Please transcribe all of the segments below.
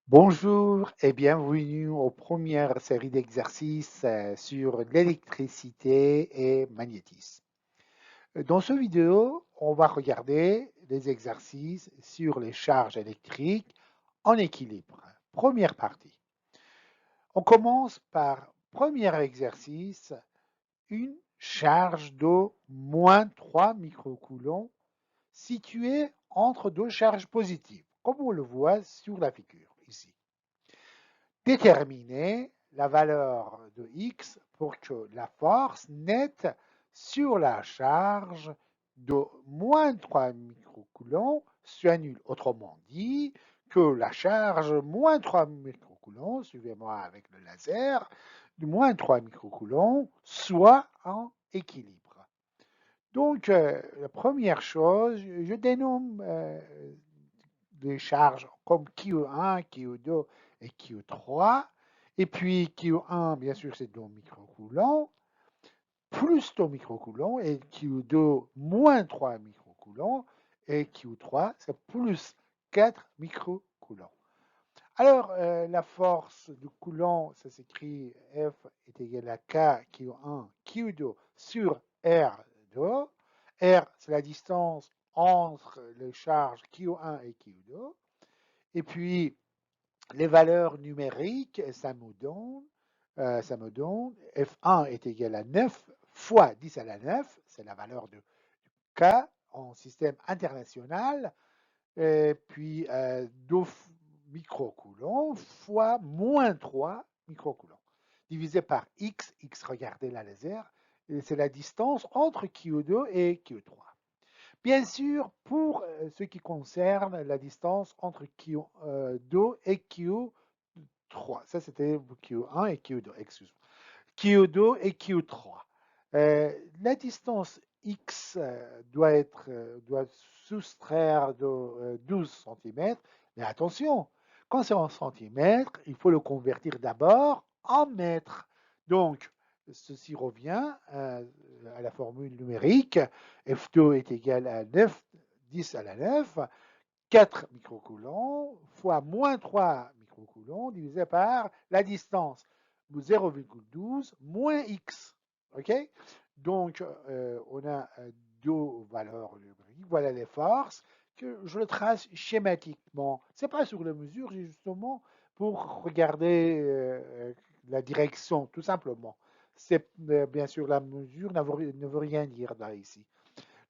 Bonjour et bienvenue aux premières séries d'exercices sur l'électricité et magnétisme. Dans ce vidéo, on va regarder des exercices sur les charges électriques en équilibre. Première partie. On commence par premier exercice, une charge de moins 3 microcoulombs située entre deux charges positives, comme on le voit sur la figure ici. Déterminer la valeur de x pour que la force nette sur la charge de moins 3 microcoulombs soit nulle. Autrement dit, que la charge moins 3 microcoulombs, suivez-moi avec le laser, de moins 3 microcoulombs soit en équilibre. Donc, la première chose, je dénomme les charges comme Q1, Q2 et Q3. Et puis Q1, bien sûr, c'est 2 microcoulombs, plus 2 microcoulombs, et Q2 moins 3 microcoulombs, et Q3, c'est plus 4 microcoulombs. Alors, la force du coulomb, ça s'écrit F est égal à K Q1 Q2 sur R2. R, c'est la distance entre les charges Q1 et Q2. Et puis, les valeurs numériques, ça me donne F1 est égal à 9 fois 10 à la 9, c'est la valeur de K en système international, et puis 2 microcoulombs fois moins 3 microcoulombs, divisé par X, X regardez la laser, c'est la distance entre Q2 et Q3. Bien sûr, pour ce qui concerne la distance entre Q2 et Q3, ça c'était Q1 et Q2, excuse-moi. Q2 et Q3. La distance X doit soustraire de 12 cm, mais attention, quand c'est en centimètres, il faut le convertir d'abord en mètres. Donc, ceci revient à la formule numérique. F2 est égal à 9, 10 à la 9, 4 microcoulombs fois moins 3 microcoulombs divisé par la distance 0,12 moins x. OK? Donc, on a deux valeurs numériques. Voilà les forces que je le trace schématiquement. Ce n'est pas sur la mesure, c'est justement pour regarder la direction, tout simplement. C'est bien sûr la mesure ne veut rien dire là ici.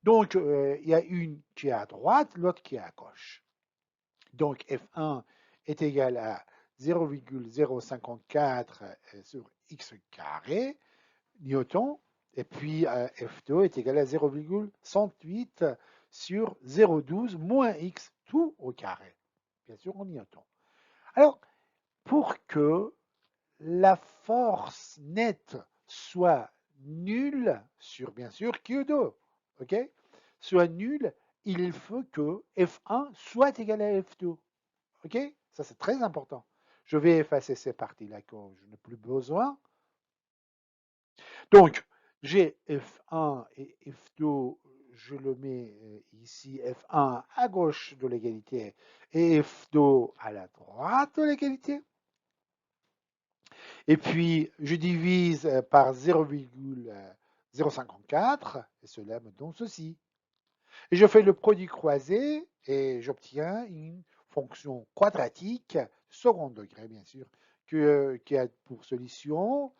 Donc, il y a une qui est à droite, l'autre qui est à gauche. Donc, F1 est égal à 0,054 sur x carré, newton, et puis F2 est égal à 0,108 sur 0,12 moins x, tout au carré, bien sûr en newton. Alors, pour que la force nette soit nulle sur, bien sûr, Q2, ok, soit nulle, il faut que F1 soit égal à F2. OK? Ça, c'est très important. Je vais effacer ces parties-là que je n'ai plus besoin. Donc, j'ai F1 et F2, je le mets ici, F1 à gauche de l'égalité et F2 à la droite de l'égalité. Et puis, je divise par 0,054 et cela me donne ceci. Et je fais le produit croisé et j'obtiens une fonction quadratique, second degré bien sûr, qui a pour solution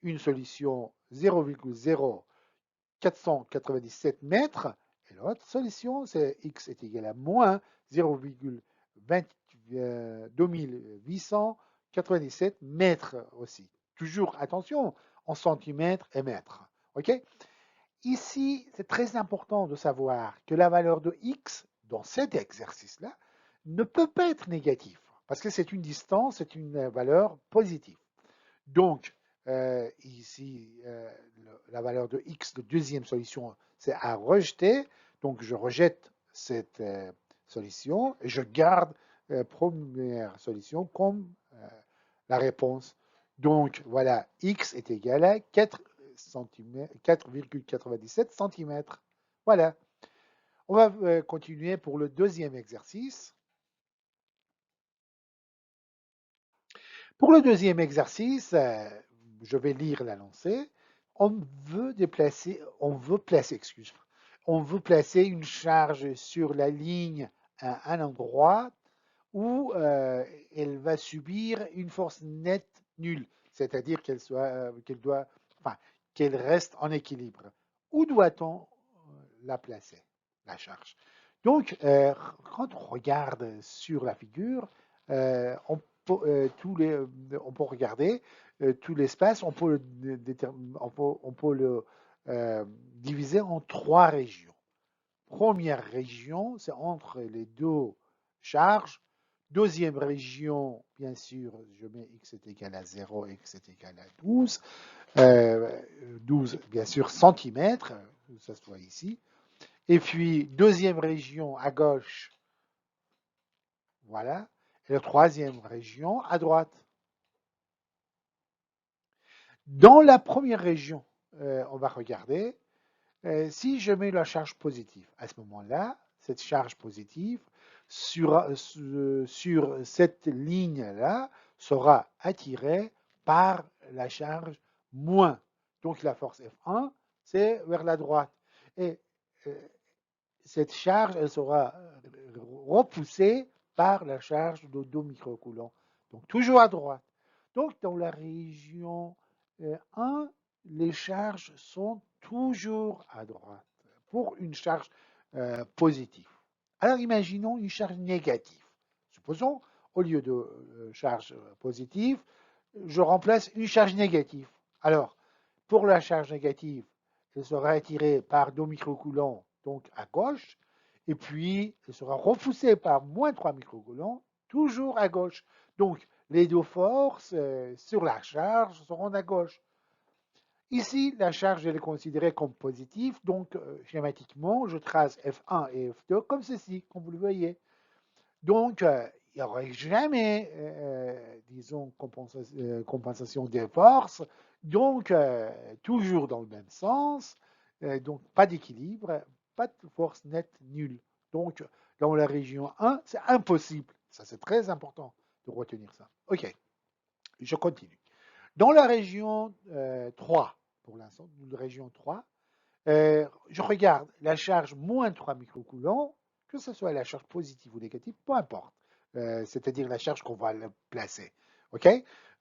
une solution 0,0497 mètres et l'autre solution, c'est x est égal à moins 0,2897 mètres aussi. Toujours, attention, en centimètres et mètres. OK? Ici, c'est très important de savoir que la valeur de x dans cet exercice-là ne peut pas être négative parce que c'est une distance, c'est une valeur positive. Donc, ici, la valeur de x de deuxième solution, c'est à rejeter. Donc, je rejette cette solution et je garde première solution comme la réponse. Donc, voilà, x est égal à 4,97 cm. Voilà. On va continuer pour le deuxième exercice. Pour le deuxième exercice, je vais lire l'annoncé. On veut placer une charge sur la ligne à un endroit où elle va subir une force nette nulle, c'est-à-dire enfin, qu'elle reste en équilibre. Où doit-on la placer, la charge? Donc, quand on regarde sur la figure, on peut regarder tout l'espace, on peut le diviser en trois régions. Première région, c'est entre les deux charges. Deuxième région, bien sûr, je mets x est égal à 0, x est égal à 12. 12, bien sûr, centimètres, ça se voit ici. Et puis, deuxième région à gauche, voilà. Et la troisième région à droite. Dans la première région, on va regarder, si je mets la charge positive, à ce moment-là, cette charge positive sur cette ligne-là sera attirée par la charge moins. Donc la force F1, c'est vers la droite. Et euh, cette charge, elle sera repoussée par la charge de 2 microcoulombs. Donc toujours à droite. Donc dans la région 1, les charges sont toujours à droite pour une charge positive. Alors imaginons une charge négative. Supposons, au lieu de charge positive, je remplace une charge négative. Alors, pour la charge négative, elle sera attirée par 2 microcoulombs, donc à gauche, et puis elle sera repoussée par moins 3 microcoulombs, toujours à gauche. Donc, les deux forces sur la charge seront à gauche. Ici, la charge elle est considérée comme positive, donc schématiquement, je trace F1 et F2 comme ceci, comme vous le voyez. Donc, il n'y aurait jamais, disons, compensation des forces. Donc, toujours dans le même sens. Donc, pas d'équilibre, pas de force nette nulle. Donc, dans la région 1, c'est impossible. Ça, c'est très important de retenir ça. OK, je continue. Dans la région 3, pour l'instant, la région 3, je regarde la charge moins 3 microcoulombs, que ce soit la charge positive ou négative, peu importe. C'est-à-dire la charge qu'on va placer. OK?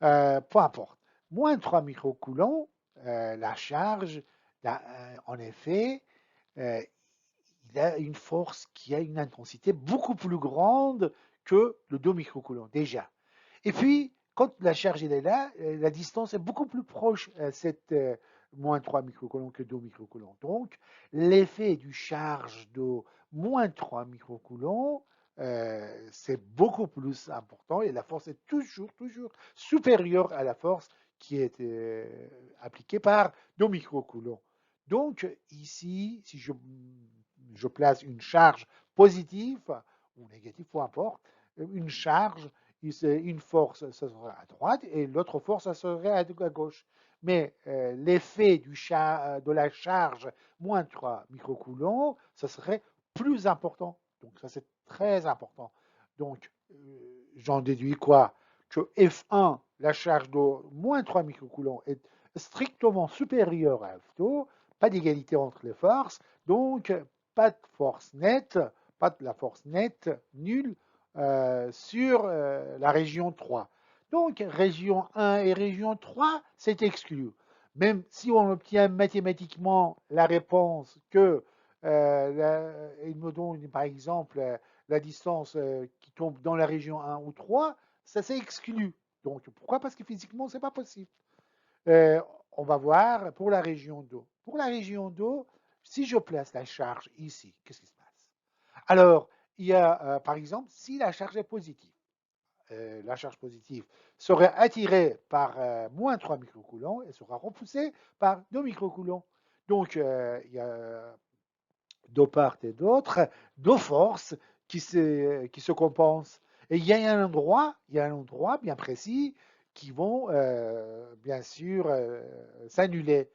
Peu importe. Moins 3 microcoulombs, la charge, en effet, euh, il a une force qui a une intensité beaucoup plus grande que le 2 microcoulombs, déjà. Et puis, quand la charge est là, la distance est beaucoup plus proche à cette moins 3 microcoulombs que 2 microcoulombs. Donc, l'effet du charge de moins 3 microcoulombs, c'est beaucoup plus important et la force est toujours supérieure à la force qui est appliquée par 2 microcoulombs. Donc, ici, si je place une charge positive ou négative, peu importe, une charge, une force, ça serait à droite et l'autre force, ça serait à gauche. Mais l'effet de la charge moins 3 microcoulombs, ça serait plus important. Donc ça, c'est très important. Donc, j'en déduis quoi? Que F1, la charge de moins 3 microcoulombs, est strictement supérieure à F2, pas d'égalité entre les forces, donc pas de force nette, pas de la force nette nulle sur la région 3. Donc, région 1 et région 3, c'est exclu. Même si on obtient mathématiquement la réponse que il me donne par exemple la distance qui tombe dans la région 1 ou 3, ça c'est exclu. Donc pourquoi? Parce que physiquement, c'est pas possible. Euh, on va voir pour la région d'eau. Pour la région d'eau, si je place la charge ici, qu'est-ce qui se passe? Alors, il y a, par exemple, si la charge est positive, la charge positive serait attirée par moins 3 microcoulombs et sera repoussée par 2 microcoulombs. Donc, il y a de part et d'autre deux forces qui se compensent. Et il y a un endroit bien précis qui vont bien sûr s'annuler.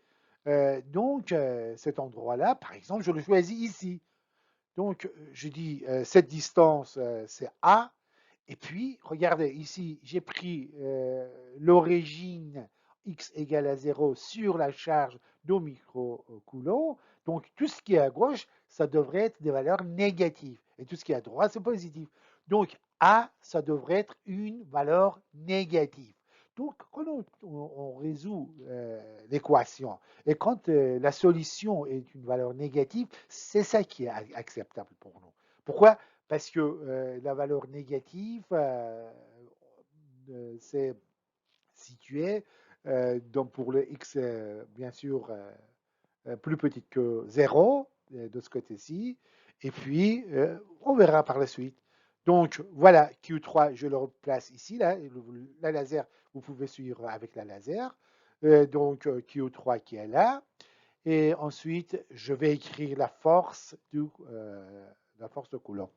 Donc, cet endroit-là, par exemple, je le choisis ici. Donc, je dis cette distance, c'est A, Et puis, regardez, ici, j'ai pris l'origine x égale à 0 sur la charge de microcoulomb. Donc, tout ce qui est à gauche, ça devrait être des valeurs négatives. Et tout ce qui est à droite, c'est positif. Donc, A, ça devrait être une valeur négative. Donc, quand on résout l'équation et quand la solution est une valeur négative, c'est ça qui est acceptable pour nous. Pourquoi? Parce que la valeur négative, c'est situé donc pour le x, bien sûr, plus petit que 0 de ce côté-ci. Et puis, on verra par la suite. Donc, voilà, Q3, je le replace ici. Là, la laser, vous pouvez suivre avec la laser. Donc, Q3 qui est là. Et ensuite, je vais écrire la force de Coulomb.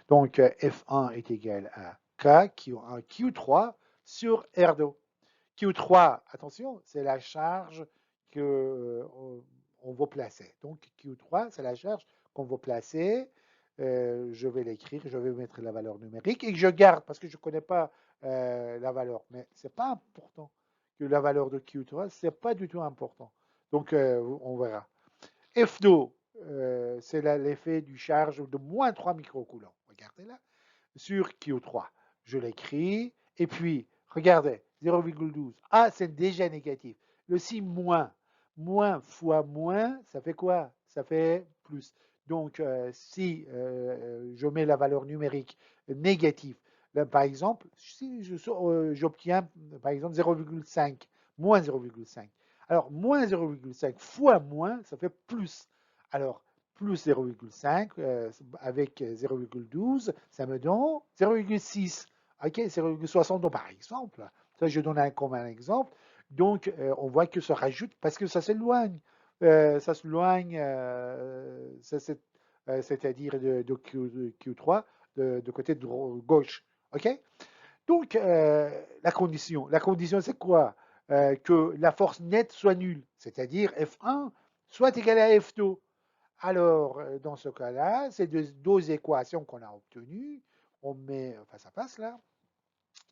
Donc, F1 est égal à K, Q1, Q3 sur R2. Q3, attention, c'est la charge qu'on va placer. Donc, Q3, c'est la charge qu'on va placer. Je vais l'écrire, je vais mettre la valeur numérique et je garde parce que je ne connais pas la valeur. Mais ce n'est pas important que la valeur de Q3, ce n'est pas du tout important. Donc, on verra. F2, c'est l'effet du charge de moins 3 microcoulombs. Regardez là. Sur Q3, je l'écris. Et puis, regardez, 0,12. Ah, c'est déjà négatif. Le signe moins. Moins fois moins, ça fait quoi? Ça fait plus. Donc, si je mets la valeur numérique négative, là, par exemple, si j'obtiens, par exemple, 0,5, moins 0,5. Alors, moins 0,5 fois moins, ça fait plus. Alors, plus 0,5 avec 0,12, ça me donne 0,6. OK, 0,60 par exemple. Ça, je donne comme un exemple. Donc, on voit que ça rajoute parce que ça s'éloigne. Ça s'éloigne, c'est-à-dire de Q3, de côté de gauche. OK? Donc, la condition c'est quoi? Que la force nette soit nulle, c'est-à-dire F1 soit égale à F2. Alors, dans ce cas-là, c'est deux équations qu'on a obtenues. On met face à face là,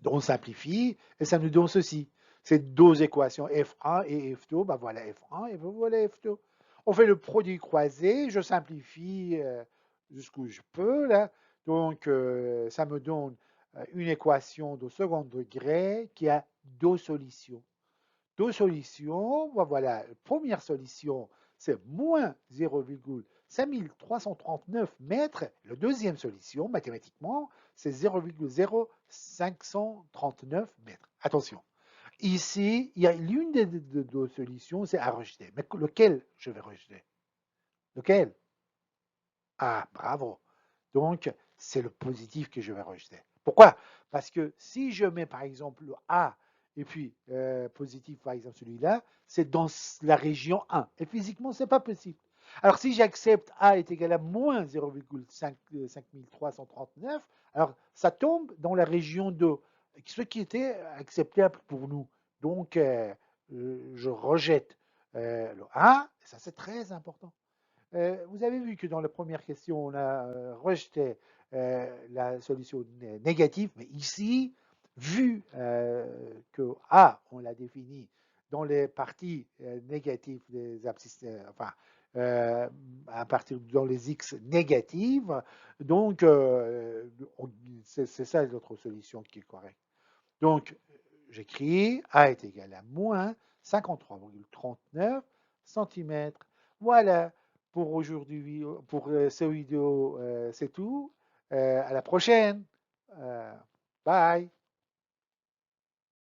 on simplifie et ça nous donne ceci. Ces deux équations F1 et F2, ben voilà F1 et voilà F2. On fait le produit croisé, je simplifie jusqu'où je peux là. Donc, ça me donne une équation de second degré qui a deux solutions. Deux solutions, ben voilà, première solution, c'est moins 0,5339 mètres. La deuxième solution, mathématiquement, c'est 0,0539 mètres. Attention, ici, il y a l'une des deux solutions, c'est à rejeter. Mais lequel je vais rejeter? Lequel? Ah, bravo. Donc, c'est le positif que je vais rejeter. Pourquoi? Parce que si je mets par exemple le A et puis positif, par exemple celui-là, c'est dans la région 1. Et physiquement, ce n'est pas possible. Alors, si j'accepte A est égal à moins 0,5339, alors ça tombe dans la région 2, ce qui était acceptable pour nous. Donc, je rejette le A, et ça c'est très important. Vous avez vu que dans la première question, on a rejeté la solution négative, mais ici, vu que A, on l'a défini dans les parties négatives des abscisses, enfin, à partir dans les x négatives, donc c'est ça notre solution qui est correcte. Donc, j'écris A est égal à moins 53,39 cm. Voilà pour aujourd'hui, pour ce vidéo, c'est tout. À la prochaine. Bye.